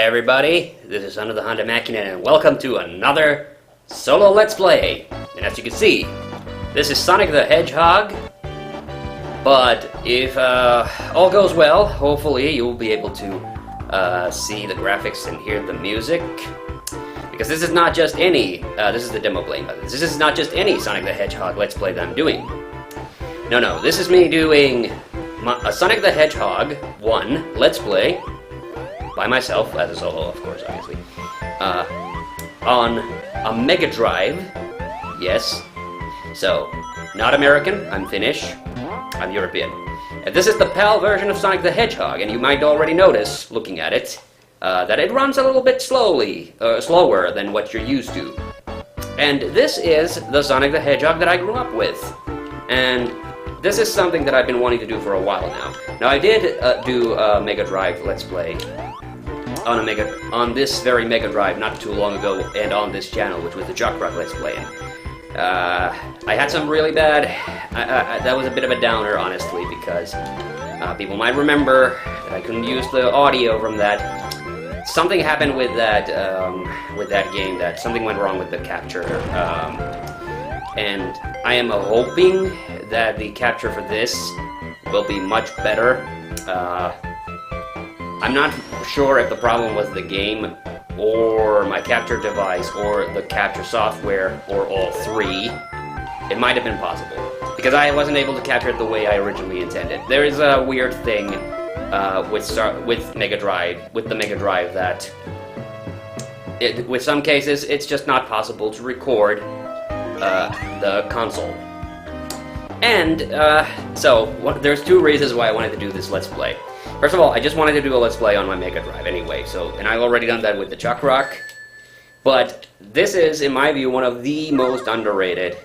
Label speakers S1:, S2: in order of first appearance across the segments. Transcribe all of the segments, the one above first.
S1: everybody, this is TheHande and welcome to another solo Let's Play. And as you can see, this is Sonic the Hedgehog, but if all goes well, hopefully you'll be able to see the graphics and hear the music. Because this is not just any, this is the demo playing, but this is not just any Sonic the Hedgehog Let's Play that I'm doing. No, this is me doing a Sonic the Hedgehog 1 Let's Play by myself, as a solo, of course, obviously, on a Mega Drive, yes. So, not American, I'm Finnish, I'm European. And this is the PAL version of Sonic the Hedgehog, and you might already notice, looking at it, that it runs a little bit slower than what you're used to. And this is the Sonic the Hedgehog that I grew up with. And this is something that I've been wanting to do for a while now. Now, I did do a Mega Drive Let's Play on this very Mega Drive not too long ago, and on this channel, which was the Jock Rock Let's Play. I had some really bad. That was a bit of a downer, honestly, because people might remember that I couldn't use the audio from that. Something happened with that game. That something went wrong with the capture, and I am hoping that the capture for this will be much better. I'm not sure if the problem was the game, or my capture device, or the capture software, or all three. It might have been possible, because I wasn't able to capture it the way I originally intended. There is a weird thing with the Mega Drive that, with some cases, it's just not possible to record the console. And there's two reasons why I wanted to do this Let's Play. First of all, I just wanted to do a Let's Play on my Mega Drive anyway, and I've already done that with the Jock Rock. But this is, in my view, one of the most underrated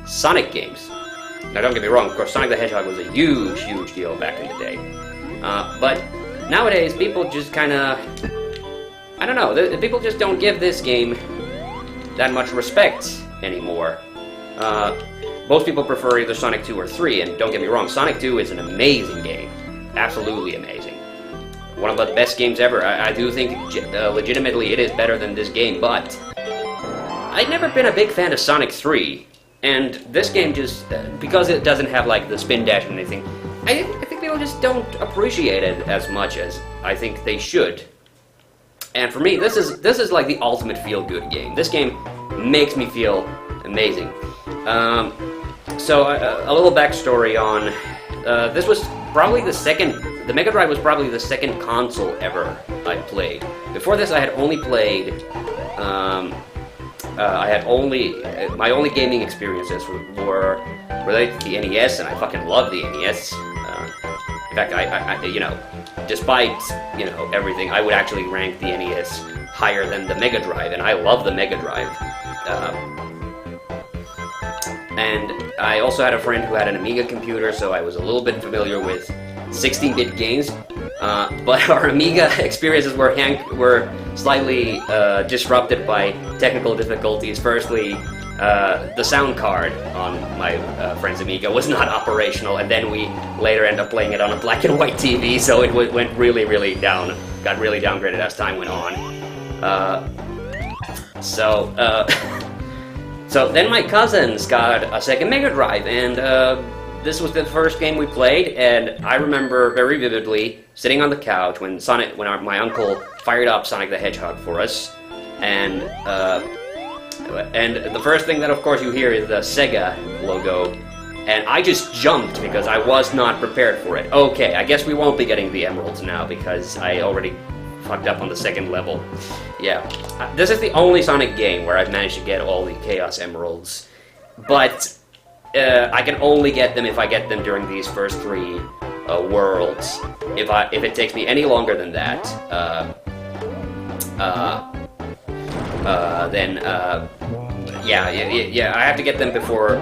S1: Sonic games. Now, don't get me wrong, of course, Sonic the Hedgehog was a huge, huge deal back in the day. But nowadays, people just kind of, I don't know, people just don't give this game that much respect anymore. Most people prefer either Sonic 2 or 3, and don't get me wrong, Sonic 2 is an amazing game. Absolutely amazing. One of the best games ever. I do think, legitimately, it is better than this game, but I've never been a big fan of Sonic 3, and this game just, because it doesn't have, like, the spin dash and anything, I think people just don't appreciate it as much as I think they should. And for me, this is like the ultimate feel-good game. This game makes me feel amazing. So, a little backstory on, this was probably the Mega Drive was probably the second console ever I played. Before this, I had only played, my only gaming experiences were related to the NES, and I fucking love the NES. In fact, I you know, despite, you know, everything, I would actually rank the NES higher than the Mega Drive, and I love the Mega Drive. And I also had a friend who had an Amiga computer, so I was a little bit familiar with 16-bit games. But our Amiga experiences were slightly disrupted by technical difficulties. Firstly, the sound card on my friend's Amiga was not operational, and then we later ended up playing it on a black and white TV, so it went really down, got really downgraded as time went on. So then my cousins got a second Mega Drive, and this was the first game we played, and I remember very vividly sitting on the couch when my uncle fired up Sonic the Hedgehog for us, and the first thing that, of course, you hear is the Sega logo, and I just jumped because I was not prepared for it. Okay, I guess we won't be getting the emeralds now because I already fucked up on the second level. Yeah, this is the only Sonic game where I've managed to get all the Chaos Emeralds, but I can only get them if I get them during these first three worlds. If it takes me any longer than that, then I have to get them before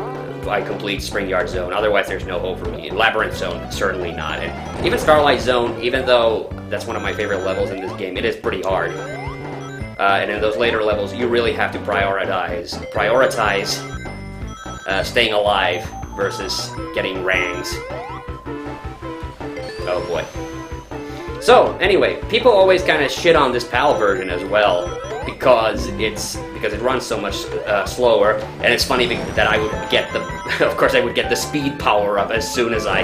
S1: I complete Spring Yard Zone. Otherwise, there's no hope for me. Labyrinth Zone, certainly not. And even Starlight Zone, even though that's one of my favorite levels in this game, it is pretty hard. And in those later levels, you really have to prioritize staying alive versus getting rangs. Oh boy. So anyway, people always kind of shit on this PAL version as well because it runs so much slower, and it's funny that I would get the, of course I would get the speed power up as soon as I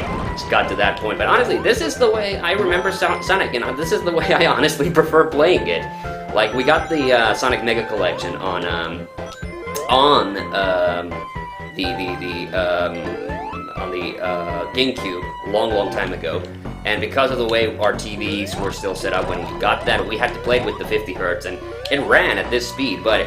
S1: got to that point. But honestly, this is the way I remember Sonic, and this is the way I honestly prefer playing it. Like, we got the Sonic Mega Collection on the GameCube long time ago, and because of the way our TVs were still set up when we got that, we had to play with the 50 Hz, and it ran at this speed. But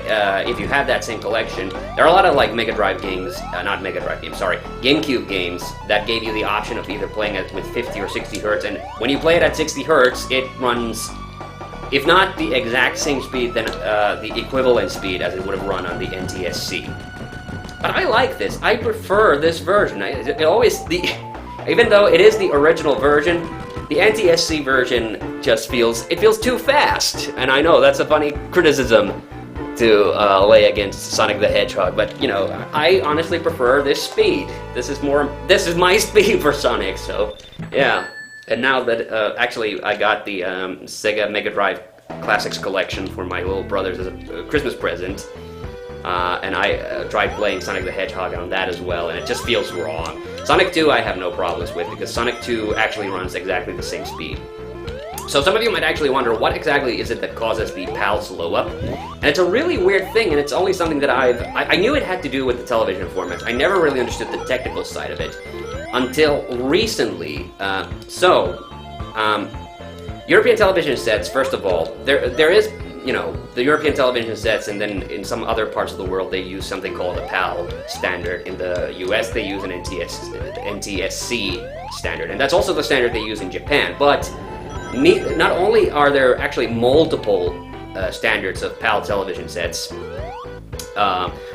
S1: if you have that same collection, there are a lot of like Mega Drive games, not Mega Drive games, sorry, GameCube games that gave you the option of either playing it with 50 or 60 Hz, and when you play it at 60 Hz, it runs, if not the exact same speed, then the equivalent speed as it would have run on the NTSC. But I like this. I prefer this version. Even though it is the original version, the NTSC version just feels too fast. And I know that's a funny criticism to lay against Sonic the Hedgehog, but you know, I honestly prefer this speed. This is my speed for Sonic. So yeah. And now that actually I got the Sega Mega Drive Classics collection for my little brothers as a Christmas present. And I tried playing Sonic the Hedgehog on that as well, and it just feels wrong. Sonic 2 I have no problems with, because Sonic 2 actually runs exactly the same speed. So some of you might actually wonder, what exactly is it that causes the PAL slow up? And it's a really weird thing, and it's only something that I knew it had to do with the television formats. I never really understood the technical side of it until recently. European television sets, first of all, there is, you know, the European television sets, and then in some other parts of the world they use something called a PAL standard. In the US they use an NTSC standard, and that's also the standard they use in Japan. But not only are there actually multiple standards of PAL television sets,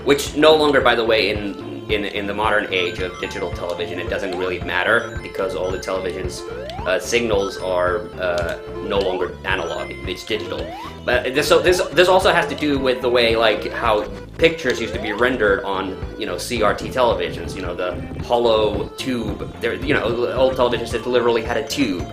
S1: which no longer, by the way, in the modern age of digital television, it doesn't really matter, because all the television's signals are no longer analog, it's digital. But this also has to do with the way, like, how pictures used to be rendered on, you know, CRT televisions, you know, the hollow tube. There, you know, old television sets literally had a tube.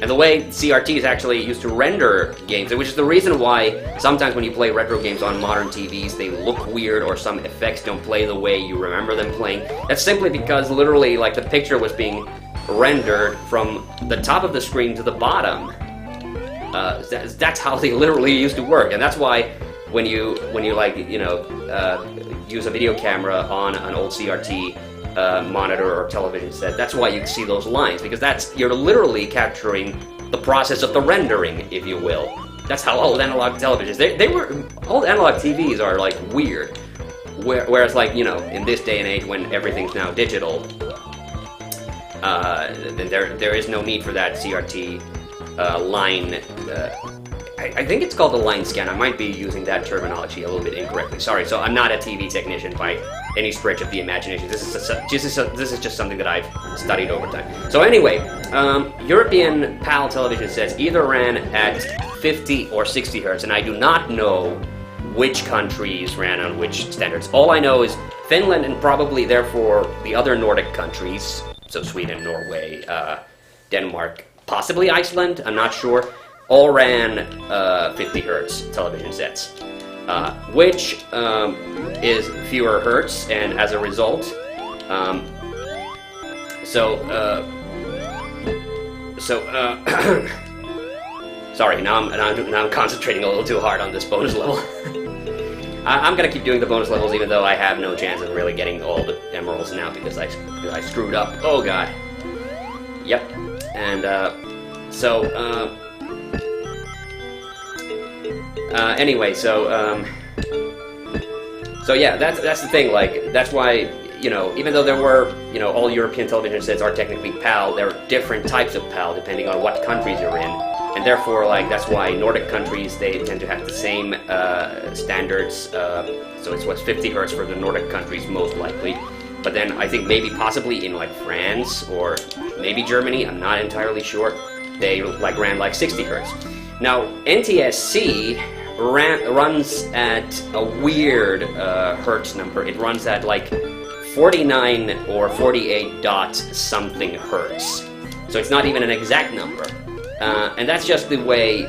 S1: And the way CRTs actually used to render games, which is the reason why sometimes when you play retro games on modern TVs, they look weird, or some effects don't play the way you remember them playing. That's simply because literally, like, the picture was being rendered from the top of the screen to the bottom. That's how they literally used to work, and that's why when you like, you know, use a video camera on an old CRT monitor or television set, that's why you see those lines, because you're literally capturing the process of the rendering, if you will. That's how old analog televisions, old analog TVs are like weird, whereas, like, you know, in this day and age when everything's now digital, then there is no need for that CRT line. I think it's called the line scan. I might be using that terminology a little bit incorrectly. Sorry. So I'm not a TV technician by any stretch of the imagination. This is just something that I've studied over time. So anyway, European PAL television sets either ran at 50 or 60 Hz, and I do not know which countries ran on which standards. All I know is Finland, and probably therefore the other Nordic countries, so Sweden, Norway, Denmark, possibly Iceland, I'm not sure, all ran 50 Hz television sets, which is fewer hertz, and as a result, sorry, now I'm concentrating a little too hard on this bonus level. I'm gonna keep doing the bonus levels, even though I have no chance of really getting all the emeralds now, because I screwed up. Oh god. Yep. And anyway, so yeah, that's the thing. Like, that's why, you know, even though there were, you know, all European television sets are technically PAL, there are different types of PAL depending on what countries you're in, and therefore, like, that's why Nordic countries, they tend to have the same standards. So it's what's 50 Hz for the Nordic countries most likely. But then I think maybe possibly in like France or maybe Germany, I'm not entirely sure, they like ran like 60 Hz. Now NTSC runs at a weird hertz number. It runs at like 49 or 48 dot something hertz. So it's not even an exact number. and that's just the way.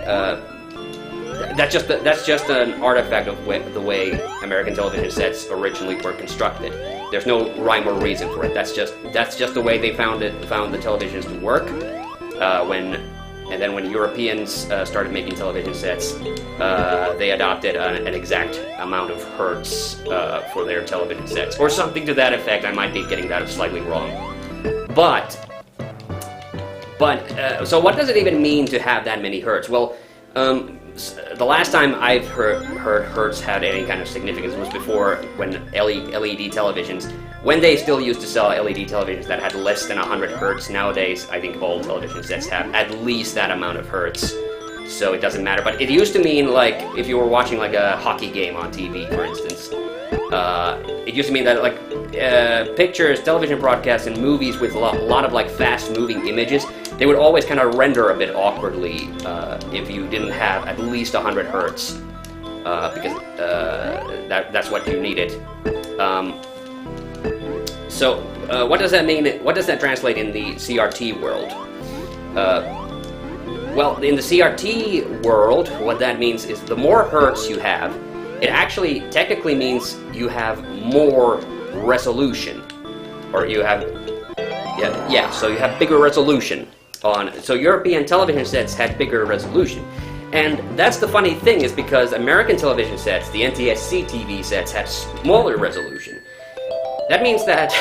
S1: That's just an artifact of the way American television sets originally were constructed. There's no rhyme or reason for it. That's just the way they found the televisions to work. And then when Europeans started making television sets, they adopted an exact amount of hertz for their television sets, or something to that effect. I might be getting that slightly wrong. But so what does it even mean to have that many hertz? Well, the last time I've heard hertz had any kind of significance was before when LED televisions, when they still used to sell LED televisions that had less than 100 hertz. Nowadays, I think all television sets have at least that amount of hertz, so it doesn't matter. But it used to mean, like, if you were watching like a hockey game on TV, for instance, it used to mean that, like, pictures, television broadcasts, and movies with a lot of like fast-moving images, they would always kind of render a bit awkwardly if you didn't have at least 100 hertz, because that's what you needed. So what does that mean? What does that translate in the CRT world? Well, in the CRT world, what that means is the more hertz you have, it actually technically means you have more resolution, or you have, so you have bigger resolution so European television sets had bigger resolution. And that's the funny thing, is because American television sets, the NTSC TV sets, had smaller resolution. That means that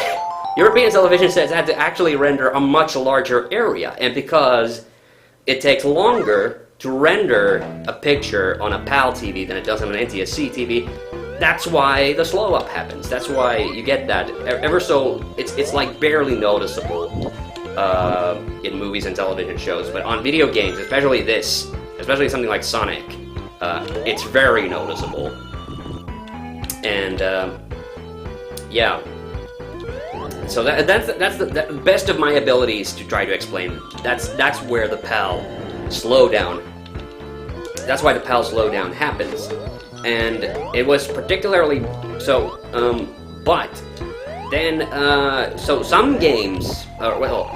S1: European television sets had to actually render a much larger area, and because it takes longer to render a picture on a PAL TV than it does on an NTSC TV, that's why the slow up happens. That's why you get that. Ever so, it's like barely noticeable in movies and television shows, but on video games, especially something like Sonic, it's very noticeable. And yeah. So that's the best of my abilities to try to explain. That's where the PAL slowdown. That's why the PAL slowdown happens, and it was particularly so. But then, so some games, well,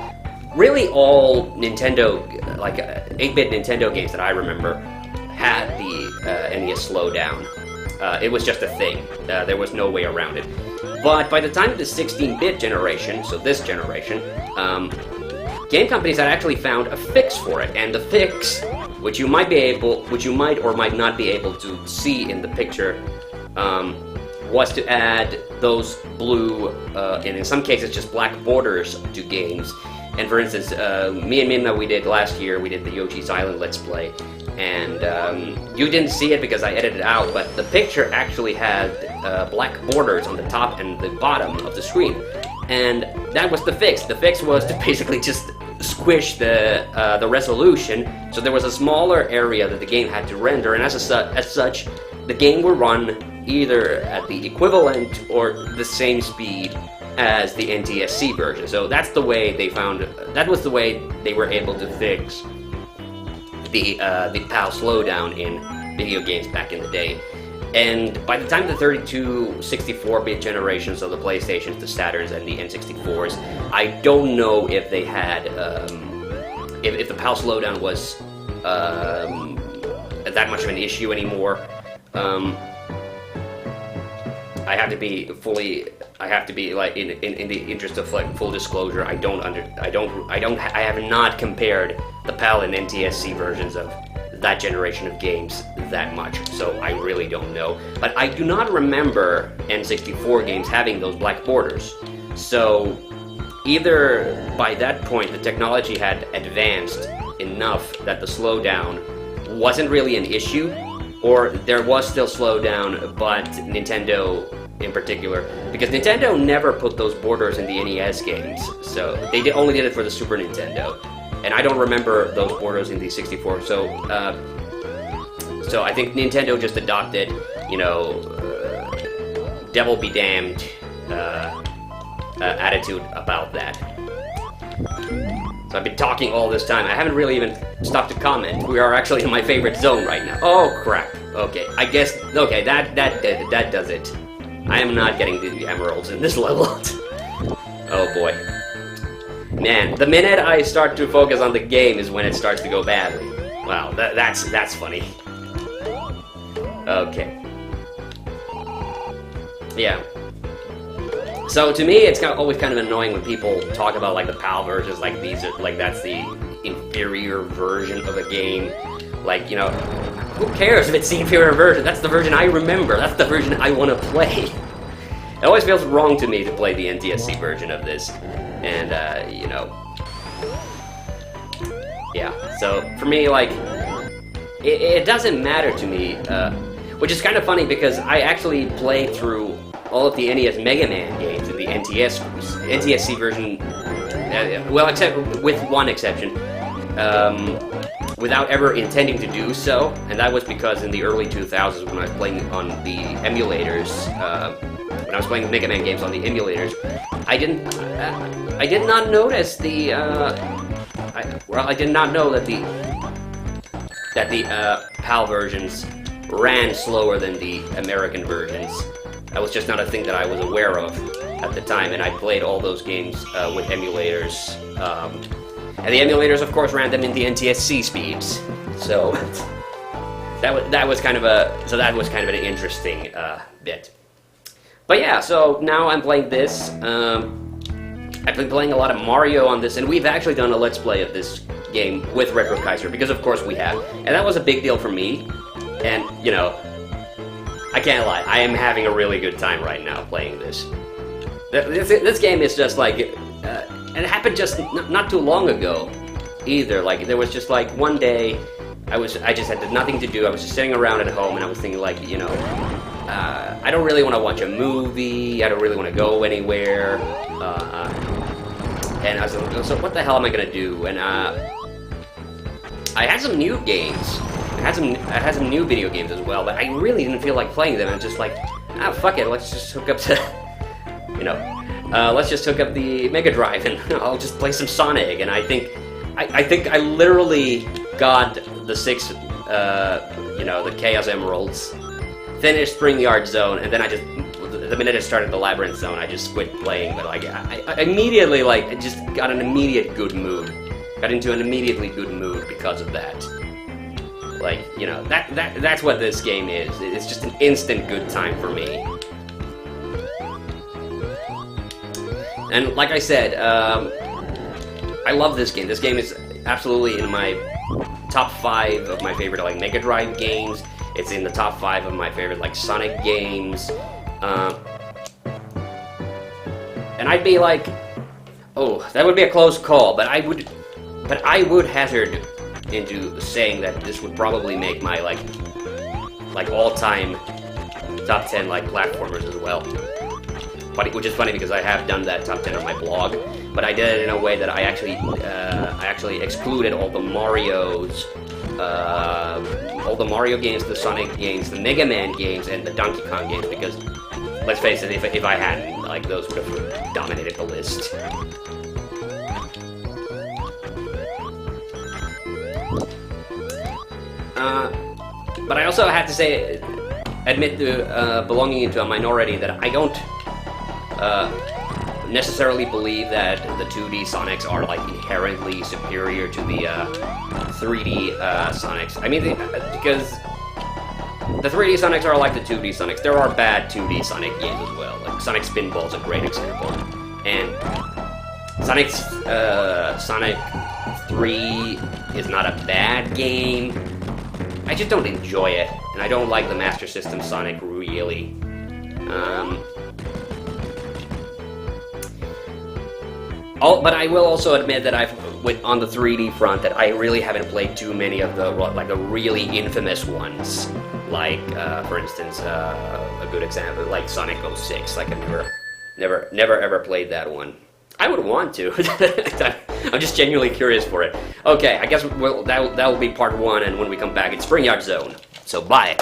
S1: really all Nintendo, like 8-bit Nintendo games that I remember, had the NES slowdown. It was just a thing. There was no way around it. But by the time of the 16-bit generation, so this generation, game companies had actually found a fix for it, and the fix, which you might or might not be able to see in the picture, was to add those blue, and in some cases just black borders to games. And for instance, me and Minna, we did the Yoshi's Island Let's Play, and you didn't see it because I edited it out, but the picture actually had black borders on the top and the bottom of the screen, and that was the fix. The fix was to basically just squish the resolution, so there was a smaller area that the game had to render, and as such, the game would run either at the equivalent or the same speed as the NTSC version. So that's the way they found. That was the way they were able to fix the PAL slowdown in video games back in the day. And by the time the 32, 64-bit generations of the PlayStations, the Saturns, and the N64s, I don't know if they had, if the PAL slowdown was that much of an issue anymore. I have to be like in the interest of like full disclosure. I have not compared the PAL and NTSC versions of that generation of games that much, so I really don't know. But I do not remember N64 games having those black borders. So either by that point the technology had advanced enough that the slowdown wasn't really an issue, or there was still slowdown, but Nintendo in particular, because Nintendo never put those borders in the NES games, so they only did it for the Super Nintendo, and I don't remember those borders in the 64. So I think Nintendo just adopted, devil be damned attitude about that. So I've been talking all this time. I haven't really even stopped to comment. We are actually in my favorite zone right now. Oh crap. Okay, I guess. Okay, that does it. I am not getting the emeralds in this level. Oh boy. Man, the minute I start to focus on the game is when it starts to go badly. Wow, that's funny. Okay. Yeah. So to me, it's always kind of annoying when people talk about like the PAL versions, like these are like that's the inferior version of a game. Like, you know, who cares if it's the inferior version? That's the version I remember. That's the version I want to play. It always feels wrong to me to play the NTSC version of this, and you know, yeah. So for me, like, it doesn't matter to me, which is kind of funny because I actually played through all of the NES Mega Man games in the NTSC version, well, except with one exception, without ever intending to do so, and that was because in the early 2000s when I was playing on the emulators, when I was playing Mega Man games on the emulators, I did not notice the, I did not know that the PAL versions ran slower than the American versions. That was just not a thing that I was aware of at the time, and I played all those games with emulators. And the emulators, of course, ran them in the NTSC speeds. So that was kind of an interesting bit. But yeah, so now I'm playing this. I've been playing a lot of Mario on this, and we've actually done a Let's Play of this game with Retro Kaiser, because of course we have. And that was a big deal for me. And, you know, I can't lie, I am having a really good time right now playing this. This game is just like, and it happened just not too long ago either. Like, there was just like one day, I just had nothing to do. I was just sitting around at home, and I was thinking, like, you know, I don't really want to watch a movie. I don't really want to go anywhere. And I was like, so what the hell am I gonna do? And I had some new games. I had some new video games as well, but I really didn't feel like playing them. I was just like, ah, fuck it. Let's just hook up to, you know, let's just hook up the Mega Drive and I'll just play some Sonic. And I think I literally got the 6, you know, the Chaos Emeralds, finished Spring Yard Zone, and then I just, the minute I started the Labyrinth Zone, I just quit playing. But like, I immediately, like, I just got an immediate good mood. Got into an immediately good mood because of that. Like, you know, that's what this game is. It's just an instant good time for me. And like I said, I love this game. This game is absolutely in my top 5 of my favorite, like, Mega Drive games. It's in the top 5 of my favorite, like, Sonic games. And I'd be like, oh, that would be a close call, but I would hazard into saying that this would probably make my like all-time top 10 like platformers as well. But which is funny because I have done that top 10 on my blog, but I did it in a way that I actually excluded all the Marios, all the Mario games, the Sonic games, the Mega Man games, and the Donkey Kong games, because let's face it, if I hadn't, like, those would have dominated the list. But I also have to admit to belonging into a minority that I don't necessarily believe that the 2D Sonics are like inherently superior to the 3D Sonics. I mean, because the 3D Sonics are like the 2D Sonics. There are bad 2D Sonic games as well. Like Sonic Spinball is a great example, and Sonic 3 is not a bad game. I just don't enjoy it, and I don't like the Master System Sonic really. But I will also admit that on the 3D front, that I really haven't played too many of the really infamous ones. Like, for instance, a good example, like Sonic 06. Like, I've never ever played that one. I would want to. I'm just genuinely curious for it. Okay, I guess that will be part 1, and when we come back, it's Spring Yard Zone. So, bye.